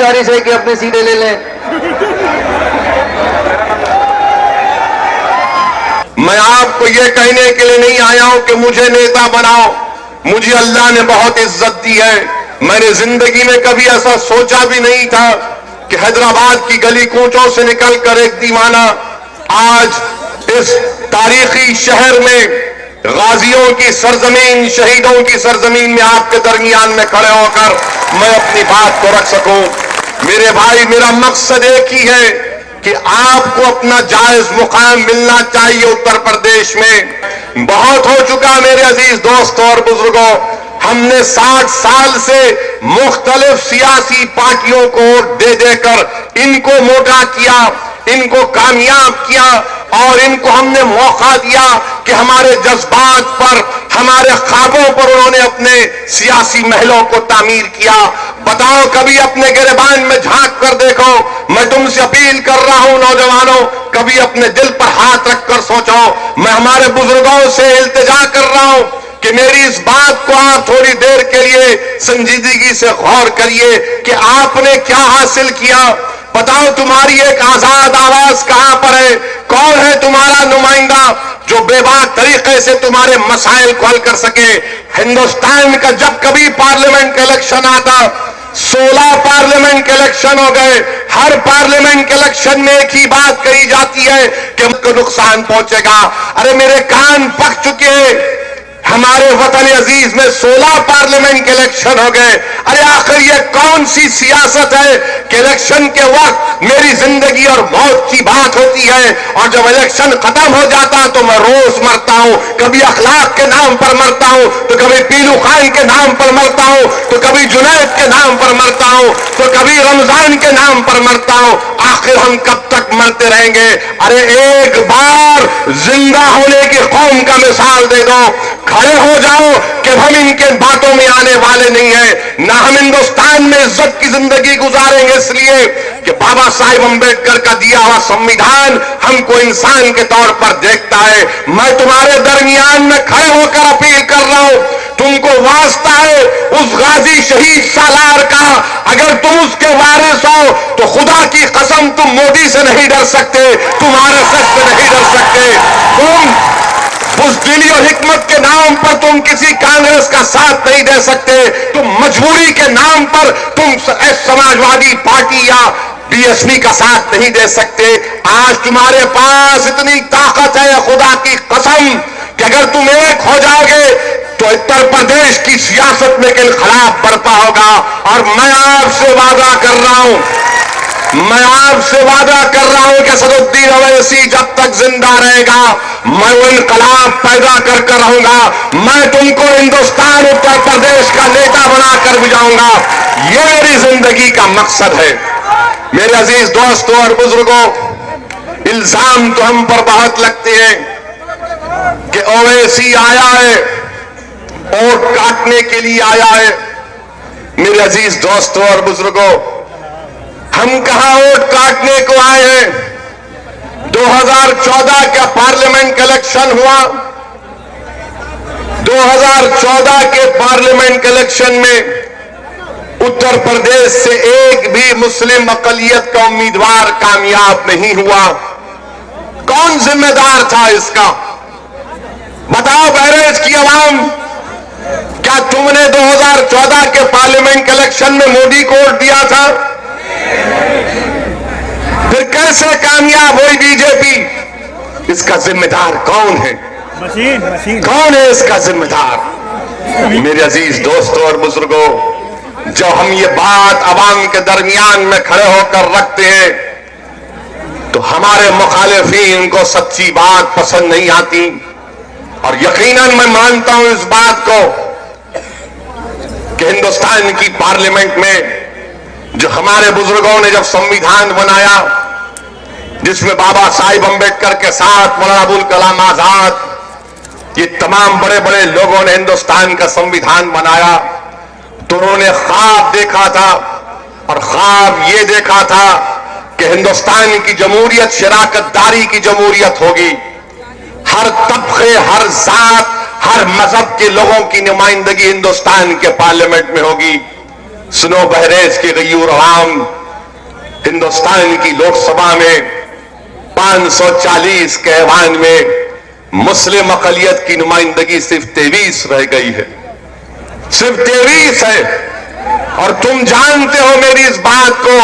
गुजारिश है कि अपनी सीटें ले लें। मैं आपको यह कहने के लिए नहीं आया हूं कि मुझे नेता बनाओ। मुझे अल्लाह ने बहुत इज्जत दी है। मैंने जिंदगी में कभी ऐसा सोचा भी नहीं था कि हैदराबाद की गली कूचों से निकलकर एक दीवाना आज इस तारीखी शहर में गाजियों की सरजमीन, शहीदों की सरजमीन में आपके दरमियान में खड़े होकर मैं अपनी बात को रख सकूं। मेरे भाई, मेरा मकसद एक ही है कि आपको अपना जायज मुकाम मिलना चाहिए। उत्तर प्रदेश में बहुत हो चुका मेरे अजीज दोस्तों और बुजुर्गों। हमने 60 साल से मुख्तलिफ सियासी पार्टियों को वोट दे देकर इनको मोटा किया, इनको कामयाब किया और इनको हमने मौका दिया कि हमारे जज्बात पर, हमारे ख्वाबों पर उन्होंने अपने सियासी महलों को तामीर किया। बताओ, कभी अपने गिरबान में झांक कर देखो। मैं तुमसे अपील कर रहा हूं नौजवानों, कभी अपने दिल पर हाथ रखकर सोचो। मैं हमारे बुजुर्गों से इल्तिजा कर रहा हूं कि मेरी इस बात को आप थोड़ी देर के लिए संजीदगी से गौर करिए कि आपने क्या हासिल किया। बताओ, तुम्हारी एक आजाद आवाज कहां पर है? कौन है तुम्हारा नुमाइंदा जो बेबाक तरीके से तुम्हारे मसाइल को हल कर सके? हिंदुस्तान का जब कभी पार्लियामेंट का इलेक्शन आता, 16 पार्लियामेंट के इलेक्शन हो गए। हर पार्लियामेंट के इलेक्शन में एक ही बात कही जाती है कि हमको नुकसान पहुंचेगा। अरे मेरे कान पक चुके हैं। हमारे वतन अजीज में 16 पार्लियामेंट के इलेक्शन हो गए। अरे आखिर ये कौन सी सियासत है कि इलेक्शन के वक्त मेरी जिंदगी और मौत की बात होती है और जब इलेक्शन खत्म हो जाता तो मैं रोज मरता हूं। कभी अखलाक के नाम पर मरता हूं, तो कभी पीलू खान के नाम पर मरता हूं, तो कभी जुनैद के नाम पर मरता हूं, तो कभी रमजान के नाम पर मरता हूं। आखिर हम कब तक मरते रहेंगे? अरे एक बार जिंदा होने की कौम का मिसाल दे दो, खड़े हो जाओ कि हम इनके बातों में आने वाले नहीं है। ना हम हिंदुस्तान में इज्जत की जिंदगी गुजारेंगे इसलिए कि बाबा साहिब अंबेडकर का दिया हुआ संविधान हमको इंसान के तौर पर देखता है। मैं तुम्हारे दरमियान में खड़े होकर अपील कर रहा हूं, तुमको वास्ता है उस गाजी शहीद सालार का, अगर तुम उसके वारिस हो तो खुदा की कसम तुम मोदी से नहीं डर सकते, तुम आरएसएस से नहीं डर सकते। तुम बुज़दिली और हिकमत के नाम पर तुम किसी कांग्रेस का साथ नहीं दे सकते। तुम मजबूरी के नाम पर तुम समाजवादी पार्टी या बीएसपी का साथ नहीं दे सकते। आज तुम्हारे पास इतनी ताकत है, खुदा की कसम, कि अगर तुम एक हो जाओगे तो उत्तर प्रदेश की सियासत में एक इनकलाब बरपा होगा। और मैं आपसे वादा कर रहा हूं, मैं आपसे वादा कर रहा हूं कि असदुद्दीन ओवैसी जब तक जिंदा रहेगा मैं वो इनकलाब पैदा कर रहूंगा। मैं तुमको हिंदुस्तान उत्तर प्रदेश का नेता बनाकर भी जाऊंगा। ये मेरी जिंदगी का मकसद है। मेरे अजीज दोस्तों और बुजुर्गों, इल्जाम तो हम पर बहुत लगते हैं कि ओवैसी आया है, वोट काटने के लिए आया है। मेरे अजीज दोस्तों और बुजुर्गों, हम कहां वोट काटने को आए हैं? 2014 का पार्लियामेंट का इलेक्शन हुआ। 2014 के पार्लियामेंट के इलेक्शन में उत्तर प्रदेश से एक भी मुस्लिम अकलियत का उम्मीदवार कामयाब नहीं हुआ। कौन जिम्मेदार था इसका? बताओ बहरेज की आवाम, क्या तुमने 2014 के पार्लियामेंट के इलेक्शन में मोदी को वोट दिया था? फिर कैसे कामयाब हुई बीजेपी? इसका जिम्मेदार कौन है? कौन है इसका जिम्मेदार? मेरे अजीज दोस्तों और बुजुर्गों, जब हम ये बात अवाम के दरमियान में खड़े होकर रखते हैं तो हमारे मुखालिफिन को सच्ची बात पसंद नहीं आती। और यकीनन मैं मानता हूं इस बात को कि हिंदुस्तान की पार्लियामेंट में जो हमारे बुजुर्गों ने जब संविधान बनाया, जिसमें बाबा साहिब अंबेडकर के साथ मौलाना अबुल कलाम आजाद, ये तमाम बड़े बड़े लोगों ने हिंदुस्तान का संविधान बनाया, तो उन्होंने ख्वाब देखा था। और ख्वाब ये देखा था कि हिंदुस्तान की जमहूरियत शराकतदारी की जमहूरियत होगी। हर तबके, हर जात, हर मजहब के लोगों की नुमाइंदगी हिंदुस्तान के पार्लियामेंट में होगी। सुनो बहरेज के गयूर अवाम, हिंदुस्तान की लोकसभा में 540 के ऐवान में मुस्लिम अकलियत की नुमाइंदगी सिर्फ 23 रह गई है, सिर्फ 23 है। और तुम जानते हो मेरी इस बात को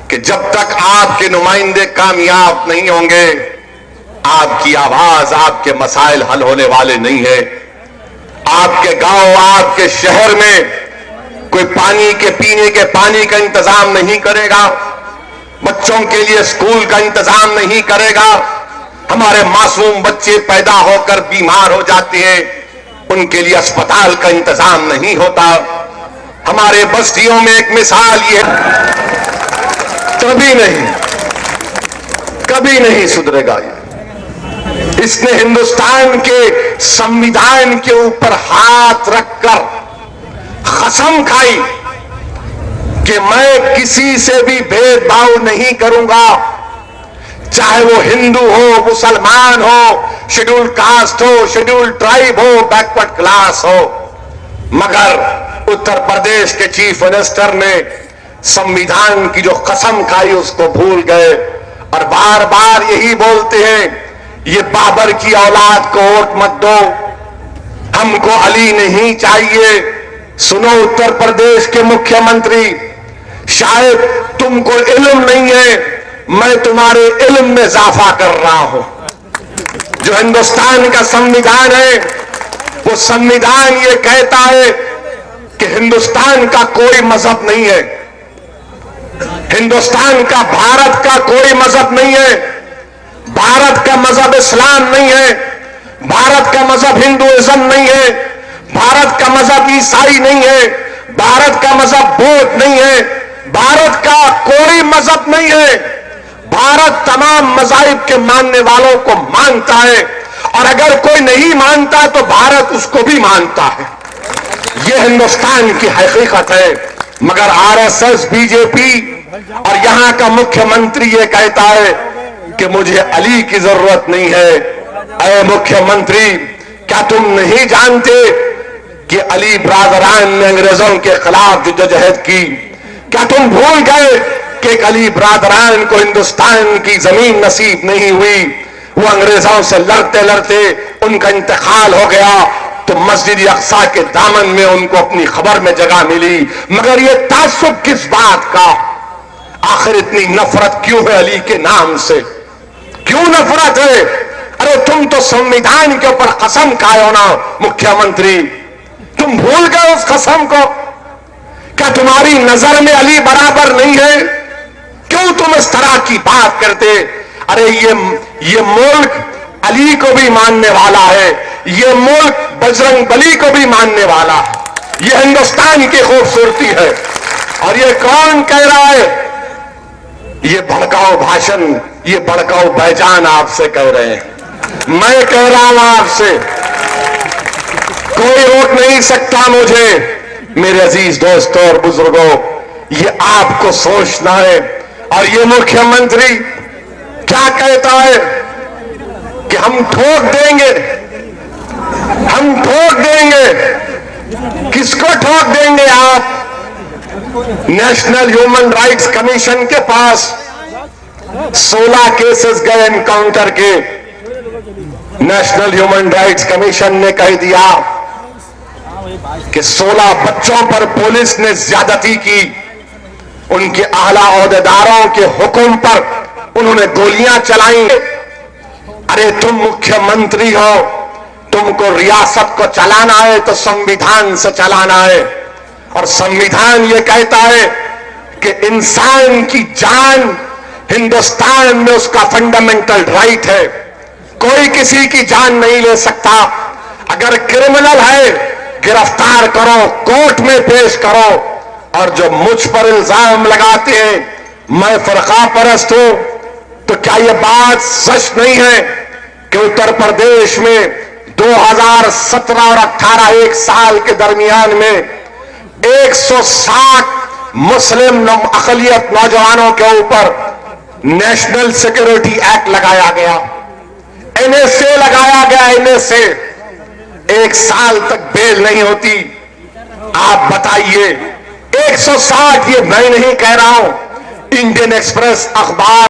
कि जब तक आपके नुमाइंदे कामयाब नहीं होंगे, आपकी आवाज, आपके मसाइल हल होने वाले नहीं है। आपके गांव, आपके शहर में कोई पानी के पीने के पानी का इंतजाम नहीं करेगा, बच्चों के लिए स्कूल का इंतजाम नहीं करेगा। हमारे मासूम बच्चे पैदा होकर बीमार हो जाते हैं, उनके लिए अस्पताल का इंतजाम नहीं होता। हमारे बस्तियों में एक मिसाल ये कभी नहीं सुधरेगा। ये इसने हिंदुस्तान के संविधान के ऊपर हाथ रखकर कसम खाई कि मैं किसी से भी भेदभाव नहीं करूंगा, चाहे वो हिंदू हो, मुसलमान हो, शेड्यूल्ड कास्ट हो, शेड्यूल्ड ट्राइब हो, बैकवर्ड क्लास हो। मगर उत्तर प्रदेश के चीफ मिनिस्टर ने संविधान की जो कसम खाई उसको भूल गए और बार बार यही बोलते हैं, ये बाबर की औलाद को वोट मत दो, हमको अली नहीं चाहिए। सुनो उत्तर प्रदेश के मुख्यमंत्री, शायद तुमको इल्म नहीं है, मैं तुम्हारे इल्म में इजाफा कर रहा हूं। जो हिंदुस्तान का संविधान है, वो संविधान ये कहता है कि हिंदुस्तान का कोई मजहब नहीं है, हिंदुस्तान का, भारत का कोई मजहब नहीं है। भारत का मजहब इस्लाम नहीं है, भारत का मजहब हिंदुइज्म नहीं है, भारत का मजहब ईसाई नहीं है, भारत का मजहब बौद्ध नहीं है, भारत का कोई मजहब नहीं है। भारत तमाम मजाहिब के मानने वालों को मानता है और अगर कोई नहीं मानता तो भारत उसको भी मानता है। यह हिंदुस्तान की हकीकत है। मगर आरएसएस, बीजेपी और यहां का मुख्यमंत्री ये कहता है कि मुझे अली की जरूरत नहीं है। अरे मुख्यमंत्री, क्या तुम नहीं जानते कि अली ब्रादरान ने अंग्रेजों के खिलाफ जदोजहद की? क्या तुम भूल गए कि एक अली ब्रादरान को हिंदुस्तान की जमीन नसीब नहीं हुई? वो अंग्रेजों से लड़ते लड़ते उनका इंतकाल हो गया तो मस्जिद अक्सा के दामन में उनको अपनी खबर में जगह मिली। मगर ये तासुब किस बात का? आखिर इतनी नफरत क्यों है अली के नाम से? क्यों नफरत है? अरे तुम तो संविधान के ऊपर कसम खाए हो ना मुख्यमंत्री, तुम भूल गए उस कसम को? क्या तुम्हारी नजर में अली बराबर नहीं है? क्यों तुम इस तरह की बात करते? अरे ये मुल्क अली को भी मानने वाला है, ये मुल्क बजरंग बली को भी मानने वाला है। ये हिंदुस्तान की खूबसूरती है। और ये कौन कह रहा है? ये भड़काऊ भाषण, ये भड़काऊ बैजान आपसे कह रहे हैं। मैं कह रहा हूं आपसे, कोई रोक नहीं सकता मुझे। मेरे अजीज दोस्तों और बुजुर्गों, ये आपको सोचना है। और ये मुख्यमंत्री क्या कहता है कि हम ठोक देंगे, हम ठोक देंगे। किसको ठोक देंगे आप? नेशनल ह्यूमन राइट्स कमीशन के पास 16 केसेस गए एनकाउंटर के। नेशनल ह्यूमन राइट्स कमीशन ने कह दिया कि 16 बच्चों पर पुलिस ने ज्यादती की, उनके आला ओहदेदारों के हुक्म पर उन्होंने गोलियां चलाई। अरे तुम मुख्यमंत्री हो, तुमको रियासत को चलाना है तो संविधान से चलाना है। और संविधान ये कहता है कि इंसान की जान हिंदुस्तान में उसका फंडामेंटल राइट है, कोई किसी की जान नहीं ले सकता। अगर क्रिमिनल है गिरफ्तार करो, कोर्ट में पेश करो। और जो मुझ पर इल्जाम लगाते हैं मैं फरका परस्त हूं, तो क्या यह बात सच नहीं है कि उत्तर प्रदेश में 2017 और 18 एक साल के दरमियान में 160 मुस्लिम अकलियत नौजवानों के ऊपर नेशनल सिक्योरिटी एक्ट लगाया गया, एनएसए लगाया गया, एनएसए। 1 साल तक बेल नहीं होती। आप बताइए, 160, ये मैं नहीं कह रहा हूं, इंडियन एक्सप्रेस अखबार